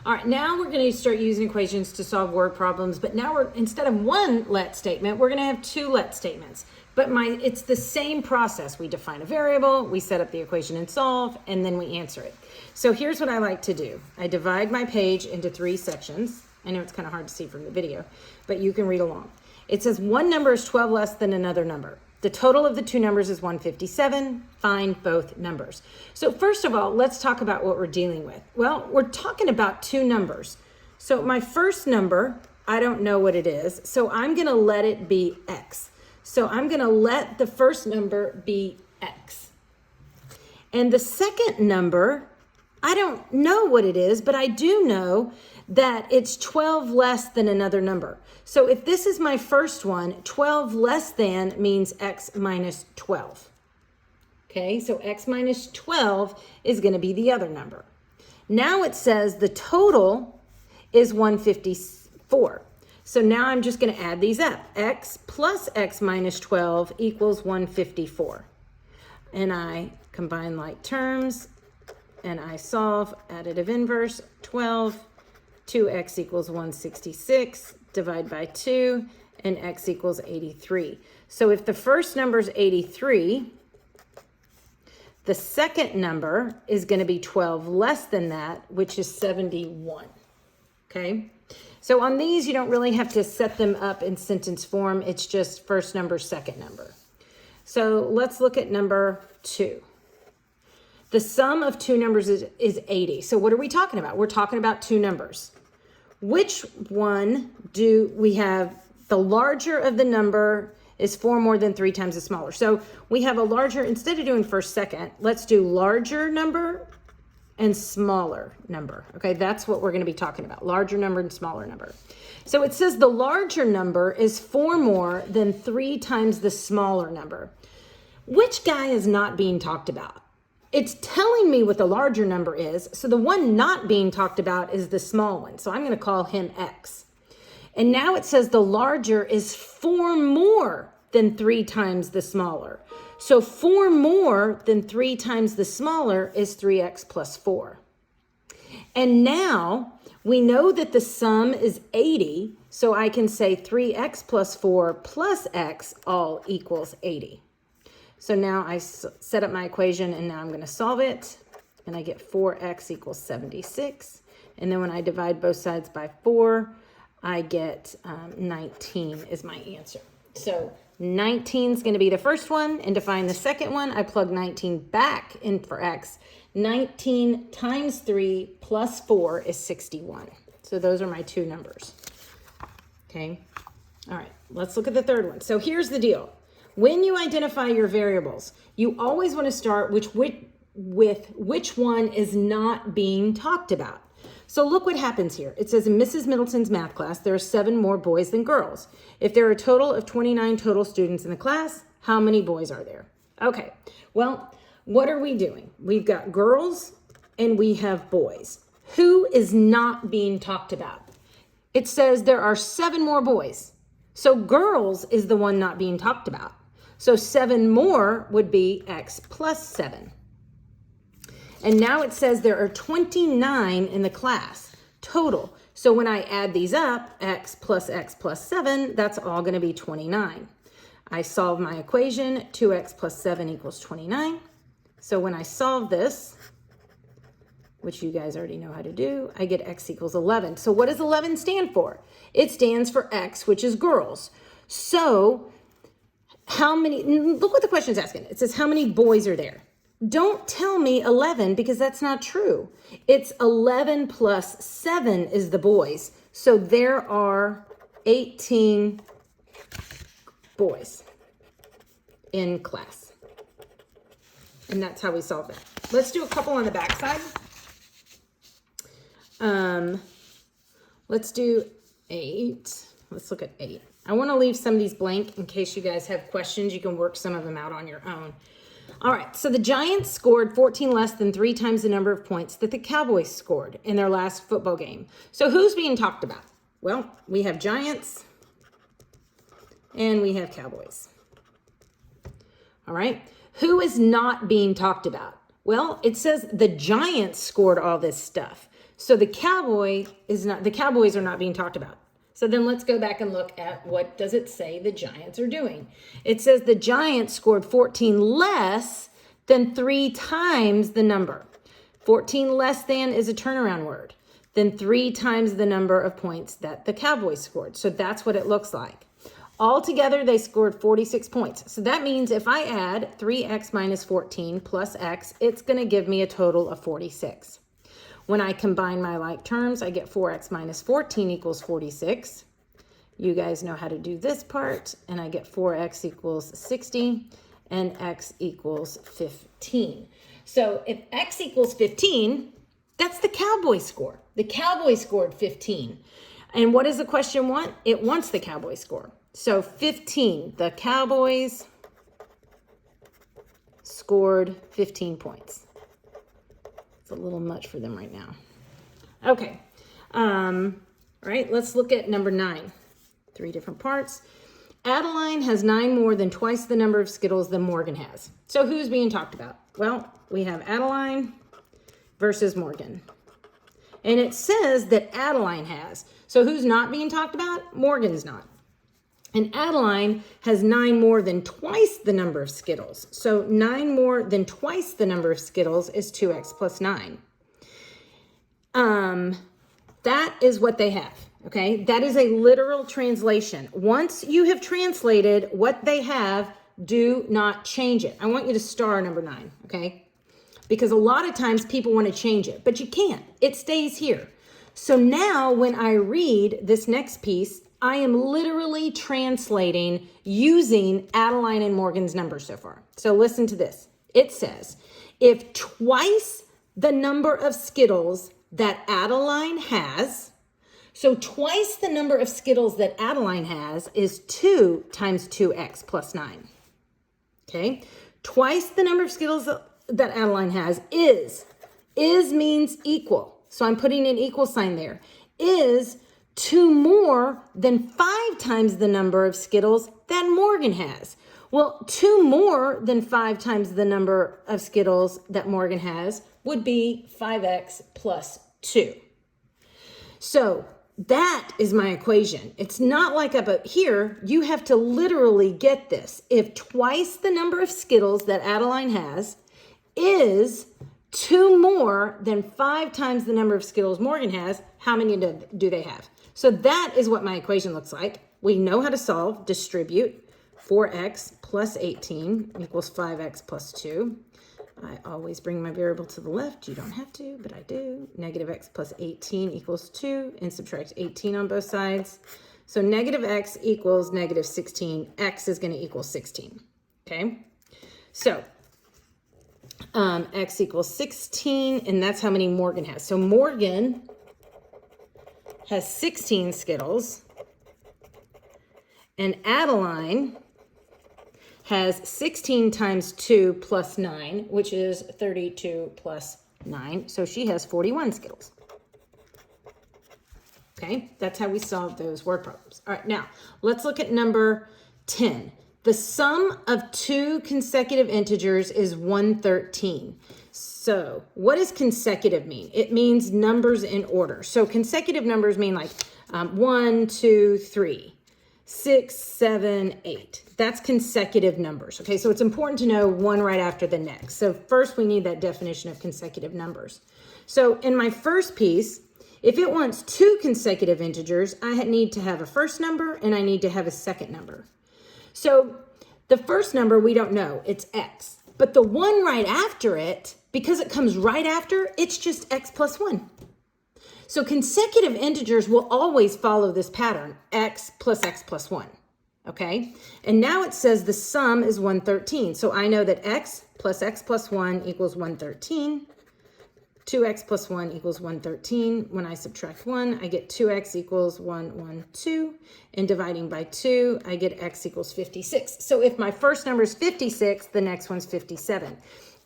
All right, now we're going to start using equations to solve word problems, but now instead of one let statement, we're going to have two let statements. But it's the same process. We define a variable, we set up the equation and solve, and then we answer it. So here's what I like to do. I divide my page into 3 sections. I know it's kind of hard to see from the video, but you can read along. It says one number is 12 less than another number. The total of the two numbers is 157. Find both numbers. So first of all, let's talk about what we're dealing with. Well, we're talking about two numbers. So my first number, I don't know what it is, so I'm going to let it be x. So I'm going to let the first number be x. And the second number, I don't know what it is, but I do know that it's 12 less than another number. So if this is my first one, 12 less than means x minus 12. Okay, so x minus 12 is going to be the other number. Now it says the total is 154. So now I'm just going to add these up. X plus x minus 12 equals 154. And I combine like terms and I solve additive inverse 12. 2x equals 166, divide by 2, and x equals 83. So if the first number is 83, the second number is going to be 12 less than that, which is 71. Okay? So on these, you don't really have to set them up in sentence form. It's just first number, second number. So let's look at number 2. The sum of two numbers is 80. So what are we talking about? We're talking about two numbers. Which one do we have? The larger of the number is 4 more than 3 times the smaller. So we have a larger, instead of doing first, second, let's do larger number and smaller number. Okay, that's what we're going to be talking about. Larger number and smaller number. So it says the larger number is 4 more than 3 times the smaller number. Which guy is not being talked about? It's telling me what the larger number is, so the one not being talked about is the small one. So I'm going to call him x. And now it says the larger is 4 more than 3 times the smaller. So 4 more than 3 times the smaller is 3x plus 4. And now we know that the sum is 80, so I can say 3x plus 4 plus x all equals 80. So now I set up my equation and now I'm going to solve it. And I get 4x equals 76. And then when I divide both sides by 4, I get 19 is my answer. So 19 is going to be the first one. And to find the second one, I plug 19 back in for x. 19 times 3 plus 4 is 61. So those are my two numbers. Okay. All right. Let's look at the third one. So here's the deal. When you identify your variables, you always want to start with which one is not being talked about. So look what happens here. It says in Mrs. Middleton's math class, there are 7 more boys than girls. If there are a total of 29 total students in the class, how many boys are there? Okay, well, what are we doing? We've got girls and we have boys. Who is not being talked about? It says there are 7 more boys. So girls is the one not being talked about. So 7 more would be x plus 7. And now it says there are 29 in the class total. So when I add these up, x plus 7, that's all going to be 29. I solve my equation, 2x plus 7 equals 29. So when I solve this, which you guys already know how to do, I get x equals 11. So what does 11 stand for? It stands for x, which is girls. So how many, look what the question is asking. It says, how many boys are there? Don't tell me 11 because that's not true. It's 11 plus 7 is the boys. So there are 18 boys in class. And that's how we solve that. Let's do a couple on the back side. Let's do 8. Let's look at 8. I want to leave some of these blank in case you guys have questions. You can work some of them out on your own. All right, so the Giants scored 14 less than 3 times the number of points that the Cowboys scored in their last football game. So who's being talked about? Well, we have Giants and we have Cowboys. All right, who is not being talked about? Well, it says the Giants scored all this stuff. So the Cowboys are not being talked about. So then let's go back and look at what does it say the Giants are doing. It says the Giants scored 14 less than 3 times the number. 14 less than is a turnaround word. Then 3 times the number of points that the Cowboys scored. So that's what it looks like. Altogether, they scored 46 points. So that means if I add 3x minus 14 plus x, it's going to give me a total of 46. When I combine my like terms, I get 4x minus 14 equals 46. You guys know how to do this part. And I get 4x equals 60 and x equals 15. So if x equals 15, that's the Cowboys score. The Cowboys scored 15. And what does the question want? It wants the Cowboys score. So 15, the Cowboys scored 15 points. It's a little much for them right now. Okay. All right, let's look at number 9. 3 different parts. Adeline has 9 more than twice the number of Skittles than Morgan has. So who's being talked about? Well, we have Adeline versus Morgan. And it says that Adeline has. So who's not being talked about? Morgan's not. And Adeline has 9 more than twice the number of Skittles. So 9 more than twice the number of Skittles is 2x plus 9. That is what they have, okay? That is a literal translation. Once you have translated what they have, do not change it. I want you to star number 9, okay? Because a lot of times people want to change it, but you can't. It stays here. So now when I read this next piece, I am literally translating using Adeline and Morgan's numbers so far. So listen to this. It says, if twice the number of Skittles that Adeline has, so twice the number of Skittles that Adeline has is 2 times 2x plus 9. Okay? Twice the number of Skittles that Adeline has is means equal. So I'm putting an equal sign there. Is 2 more than 5 times the number of Skittles that Morgan has. Well, 2 more than 5 times the number of Skittles that Morgan has would be 5x plus 2. So that is my equation. It's not like up here. You have to literally get this. If twice the number of Skittles that Adeline has is 2 more than 5 times the number of Skittles Morgan has, how many do they have? So that is what my equation looks like. We know how to solve, distribute. 4x plus 18 equals 5x plus 2. I always bring my variable to the left. You don't have to, but I do. Negative x plus 18 equals 2, and subtract 18 on both sides. So negative x equals negative 16. X is going to equal 16. Okay? So x equals 16, and that's how many Morgan has. So Morgan has 16 Skittles, and Adeline has 16 times 2 plus 9, which is 32 plus 9. So she has 41 Skittles. Okay, that's how we solve those word problems. All right, now let's look at number 10. The sum of 2 consecutive integers is 113. So what does consecutive mean? It means numbers in order. So consecutive numbers mean like 1, 2, 3, 6, 7, 8. That's consecutive numbers. Okay, so it's important to know one right after the next. So first we need that definition of consecutive numbers. So in my first piece, if it wants 2 consecutive integers, I need to have a first number and I need to have a second number. So the first number we don't know, it's x. But the one right after it, because it comes right after, it's just x plus 1. So consecutive integers will always follow this pattern, x plus 1, okay? And now it says the sum is 113. So I know that x plus 1 equals 113. 2x plus 1 equals 113. When I subtract 1, I get 2x equals 112. And dividing by 2, I get x equals 56. So if my first number is 56, the next one's 57.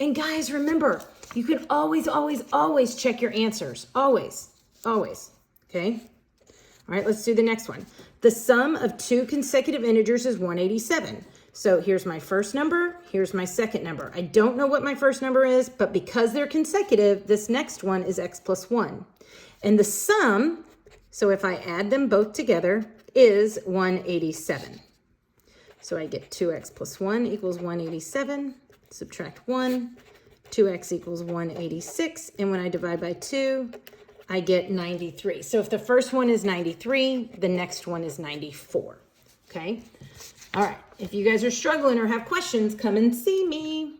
And guys, remember, you can always check your answers. Always. Okay? All right, let's do the next one. The sum of 2 consecutive integers is 187. So here's my first number, here's my second number. I don't know what my first number is, but because they're consecutive, this next one is x plus 1. And the sum, so if I add them both together, is 187. So I get 2x plus 1 equals 187, subtract 1, 2x equals 186, and when I divide by 2, I get 93. So if the first one is 93, the next one is 94, okay? All right, if you guys are struggling or have questions, come and see me.